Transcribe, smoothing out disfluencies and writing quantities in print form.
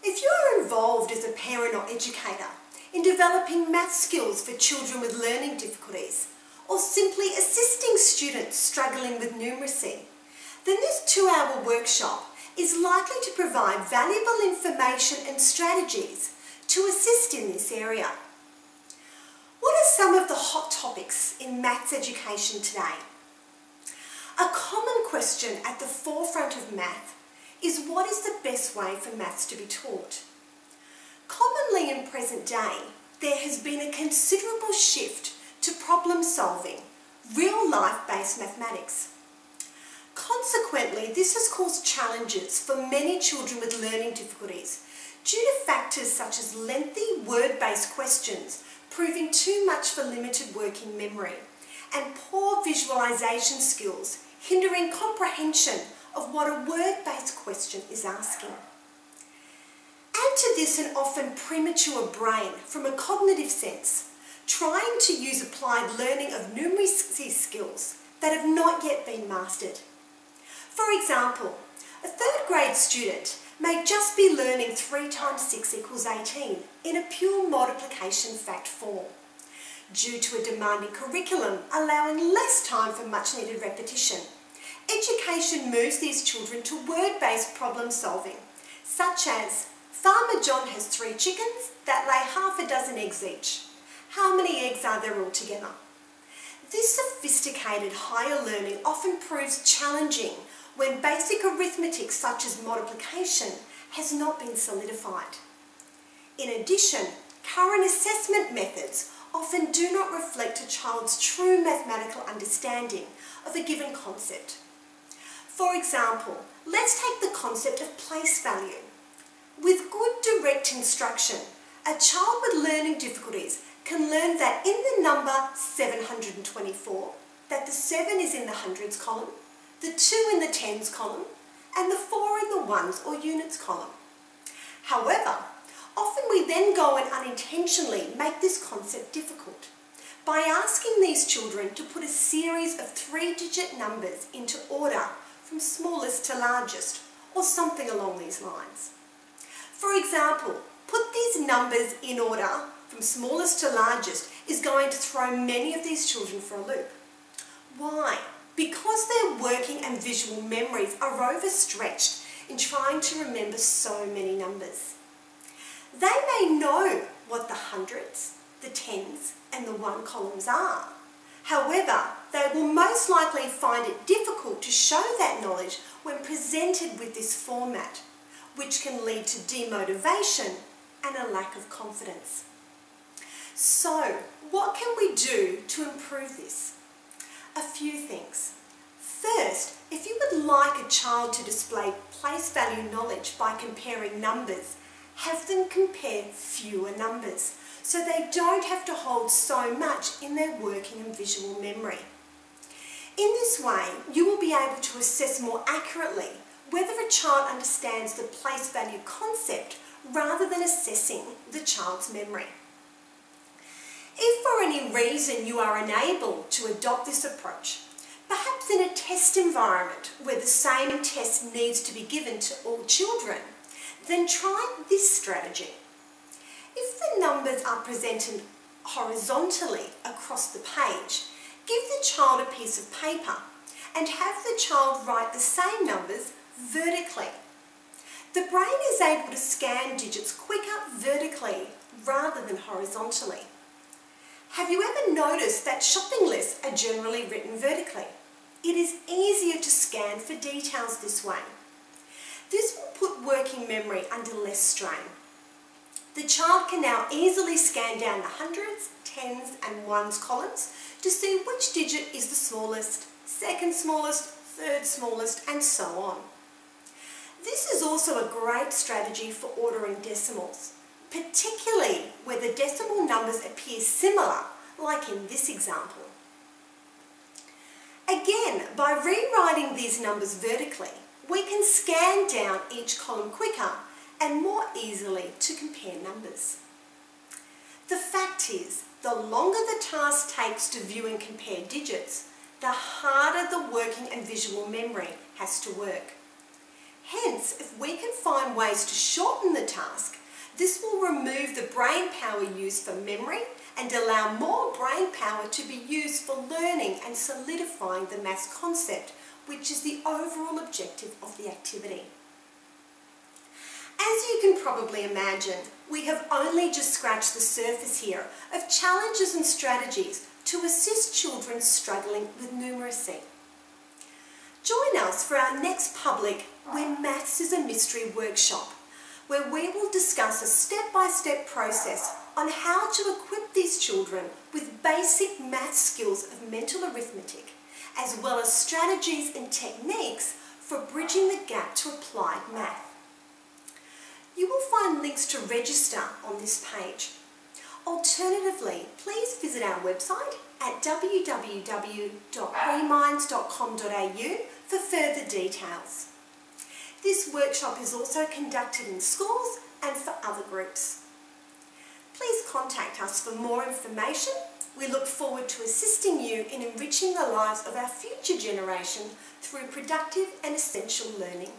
If you are involved as a parent or educator in developing math skills for children with learning difficulties, or simply assisting students struggling with numeracy, then this 2-hour workshop is likely to provide valuable information and strategies to assist in this area. What are some of the hot topics in maths education today? A common question at the forefront of math is, what is the best way for maths to be taught? Commonly in present day, there has been a considerable shift to problem solving, real-life based mathematics. Consequently, this has caused challenges for many children with learning difficulties due to factors such as lengthy word-based questions proving too much for limited working memory, and poor visualisation skills hindering comprehension of what a word-based question is asking. Add to this an often premature brain from a cognitive sense, trying to use applied learning of numeracy skills that have not yet been mastered. For example, a 3rd grade student may just be learning 3 times 6 equals 18 in a pure multiplication fact form. Due to a demanding curriculum allowing less time for much needed repetition, education moves these children to word-based problem solving, such as, Farmer John has 3 chickens that lay half a dozen eggs each. How many eggs are there altogether? This sophisticated higher learning often proves challenging when basic arithmetic such as multiplication has not been solidified. In addition, current assessment methods often do not reflect a child's true mathematical understanding of a given concept. For example, let's take the concept of place value. With good direct instruction, a child with learning difficulties can learn that in the number 724, that the 7 is in the hundreds column, the 2 in the tens column, and the 4 in the ones or units column. However, often we then go and unintentionally make this concept difficult by asking these children to put a series of 3-digit numbers into order from smallest to largest, or something along these lines. For example, put these numbers in order from smallest to largest is going to throw many of these children for a loop. Why? Because their working and visual memories are overstretched in trying to remember so many numbers. They may know what the hundreds, the tens, and the one columns are. However, they will most likely find it difficult to show that knowledge when presented with this format, which can lead to demotivation and a lack of confidence. So, what can we do to improve this? A few things. First, if you would like a child to display place value knowledge by comparing numbers, have them compare fewer numbers, so they don't have to hold so much in their working and visual memory. In this way, you will be able to assess more accurately whether a child understands the place value concept rather than assessing the child's memory. If for any reason you are unable to adopt this approach, perhaps in a test environment where the same test needs to be given to all children, then try this strategy. If the numbers are presented horizontally across the page, give the child a piece of paper and have the child write the same numbers vertically. The brain is able to scan digits quicker vertically rather than horizontally. Have you ever noticed that shopping lists are generally written vertically? It is easier to scan for details this way. This will put working memory under less strain. The child can now easily scan down the hundreds, tens and ones columns to see which digit is the smallest, second smallest, third smallest, and so on. This is also a great strategy for ordering decimals, particularly where the decimal numbers appear similar, like in this example. Again, by rewriting these numbers vertically, we can scan down each column quicker and more easily to compare numbers. The fact is, the longer the task takes to view and compare digits, the harder the working and visual memory has to work. Hence, if we can find ways to shorten the task, this will remove the brain power used for memory and allow more brain power to be used for learning and solidifying the maths concept, which is the overall objective of the activity. As you can probably imagine, we have only just scratched the surface here of challenges and strategies to assist children struggling with numeracy. Join us for our next public When Maths is a Mystery workshop, where we will discuss a step-by-step process on how to equip these children with basic maths skills of mental arithmetic, as well as strategies and techniques for bridging the gap to applied math. You will find links to register on this page. Alternatively, please visit our website at www.weminds.com.au for further details. This workshop is also conducted in schools and for other groups. Please contact us for more information. We look forward to assisting you in enriching the lives of our future generation through productive and essential learning.